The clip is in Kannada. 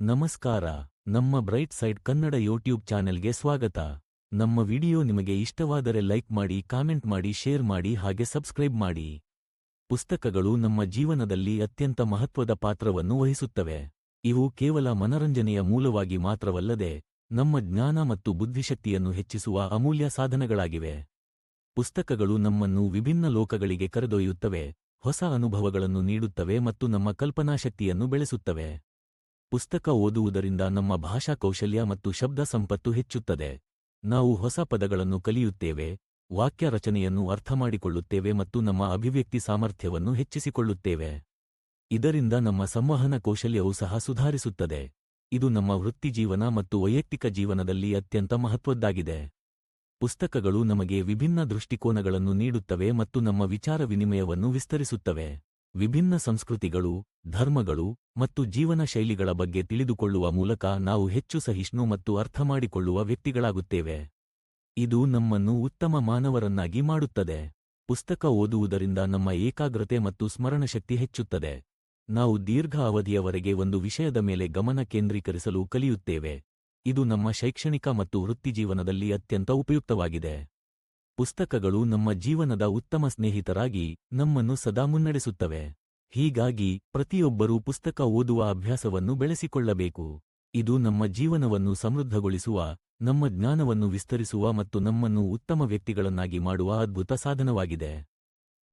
ನಮಸ್ಕಾರ. ನಮ್ಮ ಬ್ರೈಟ್ ಸೈಡ್ ಕನ್ನಡ ಯೂಟ್ಯೂಬ್ ಚಾನೆಲ್ಗೆ ಸ್ವಾಗತ. ನಮ್ಮ ವಿಡಿಯೋ ನಿಮಗೆ ಇಷ್ಟವಾದರೆ ಲೈಕ್ ಮಾಡಿ, ಕಾಮೆಂಟ್ ಮಾಡಿ, ಶೇರ್ ಮಾಡಿ, ಹಾಗೆ ಸಬ್ಸ್ಕ್ರೈಬ್ ಮಾಡಿ. ಪುಸ್ತಕಗಳು ನಮ್ಮ ಜೀವನದಲ್ಲಿ ಅತ್ಯಂತ ಮಹತ್ವದ ಪಾತ್ರವನ್ನು ವಹಿಸುತ್ತವೆ. ಇವು ಕೇವಲ ಮನರಂಜನೆಯ ಮೂಲವಾಗಿ ಮಾತ್ರವಲ್ಲದೆ ನಮ್ಮ ಜ್ಞಾನ ಮತ್ತು ಬುದ್ಧಿಶಕ್ತಿಯನ್ನು ಹೆಚ್ಚಿಸುವ ಅಮೂಲ್ಯ ಸಾಧನಗಳಾಗಿವೆ. ಪುಸ್ತಕಗಳು ನಮ್ಮನ್ನು ವಿಭಿನ್ನ ಲೋಕಗಳಿಗೆ ಕರೆದೊಯ್ಯುತ್ತವೆ, ಹೊಸ ಅನುಭವಗಳನ್ನು ನೀಡುತ್ತವೆ ಮತ್ತು ನಮ್ಮ ಕಲ್ಪನಾಶಕ್ತಿಯನ್ನು ಬೆಳೆಸುತ್ತವೆ. ಪುಸ್ತಕ ಓದುವುದರಿಂದ ನಮ್ಮ ಭಾಷಾ ಕೌಶಲ್ಯ ಮತ್ತು ಶಬ್ದ ಸಂಪತ್ತು ಹೆಚ್ಚುತ್ತದೆ. ನಾವು ಹೊಸ ಪದಗಳನ್ನು ಕಲಿಯುತ್ತೇವೆ, ವಾಕ್ಯ ರಚನೆಯನ್ನು ಅರ್ಥಮಾಡಿಕೊಳ್ಳುತ್ತೇವೆ ಮತ್ತು ನಮ್ಮ ಅಭಿವ್ಯಕ್ತಿ ಸಾಮರ್ಥ್ಯವನ್ನು ಹೆಚ್ಚಿಸಿಕೊಳ್ಳುತ್ತೇವೆ. ಇದರಿಂದ ನಮ್ಮ ಸಂವಹನ ಕೌಶಲ್ಯವೂ ಸಹ ಸುಧಾರಿಸುತ್ತದೆ. ಇದು ನಮ್ಮ ವೃತ್ತಿಜೀವನ ಮತ್ತು ವೈಯಕ್ತಿಕ ಜೀವನದಲ್ಲಿ ಅತ್ಯಂತ ಮಹತ್ವದ್ದಾಗಿದೆ. ಪುಸ್ತಕಗಳು ನಮಗೆ ವಿಭಿನ್ನ ದೃಷ್ಟಿಕೋನಗಳನ್ನು ನೀಡುತ್ತವೆ ಮತ್ತು ನಮ್ಮ ವಿಚಾರ ವಿನಿಮಯವನ್ನು ವಿಸ್ತರಿಸುತ್ತವೆ. ವಿಭಿನ್ನ ಸಂಸ್ಕೃತಿಗಳು, ಧರ್ಮಗಳು ಮತ್ತು ಜೀವನ ಶೈಲಿಗಳ ಬಗ್ಗೆ ತಿಳಿದುಕೊಳ್ಳುವ ಮೂಲಕ ನಾವು ಹೆಚ್ಚು ಸಹಿಷ್ಣು ಮತ್ತು ಅರ್ಥಮಾಡಿಕೊಳ್ಳುವ ವ್ಯಕ್ತಿಗಳಾಗುತ್ತೇವೆ. ಇದು ನಮ್ಮನ್ನು ಉತ್ತಮ ಮಾನವರನ್ನಾಗಿ ಮಾಡುತ್ತದೆ. ಪುಸ್ತಕ ಓದುವುದರಿಂದ ನಮ್ಮ ಏಕಾಗ್ರತೆ ಮತ್ತು ಸ್ಮರಣಶಕ್ತಿ ಹೆಚ್ಚುತ್ತದೆ. ನಾವು ದೀರ್ಘ ಅವಧಿಯವರೆಗೆ ಒಂದು ವಿಷಯದ ಮೇಲೆ ಗಮನ ಕೇಂದ್ರೀಕರಿಸಲು ಕಲಿಯುತ್ತೇವೆ. ಇದು ನಮ್ಮ ಶೈಕ್ಷಣಿಕ ಮತ್ತು ವೃತ್ತಿಜೀವನದಲ್ಲಿ ಅತ್ಯಂತ ಉಪಯುಕ್ತವಾಗಿದೆ. ಪುಸ್ತಕಗಳು ನಮ್ಮ ಜೀವನದ ಉತ್ತಮ ಸ್ನೇಹಿತರಾಗಿ ನಮ್ಮನ್ನು ಸದಾ ಮುನ್ನಡೆಸುತ್ತವೆ. ಹೀಗಾಗಿ ಪ್ರತಿಯೊಬ್ಬರೂ ಪುಸ್ತಕ ಓದುವ ಅಭ್ಯಾಸವನ್ನು ಬೆಳೆಸಿಕೊಳ್ಳಬೇಕು. ಇದು ನಮ್ಮ ಜೀವನವನ್ನು ಸಮೃದ್ಧಗೊಳಿಸುವ, ನಮ್ಮ ಜ್ಞಾನವನ್ನು ವಿಸ್ತರಿಸುವ ಮತ್ತು ನಮ್ಮನ್ನು ಉತ್ತಮ ವ್ಯಕ್ತಿಗಳನ್ನಾಗಿ ಮಾಡುವ ಅದ್ಭುತ ಸಾಧನವಾಗಿದೆ.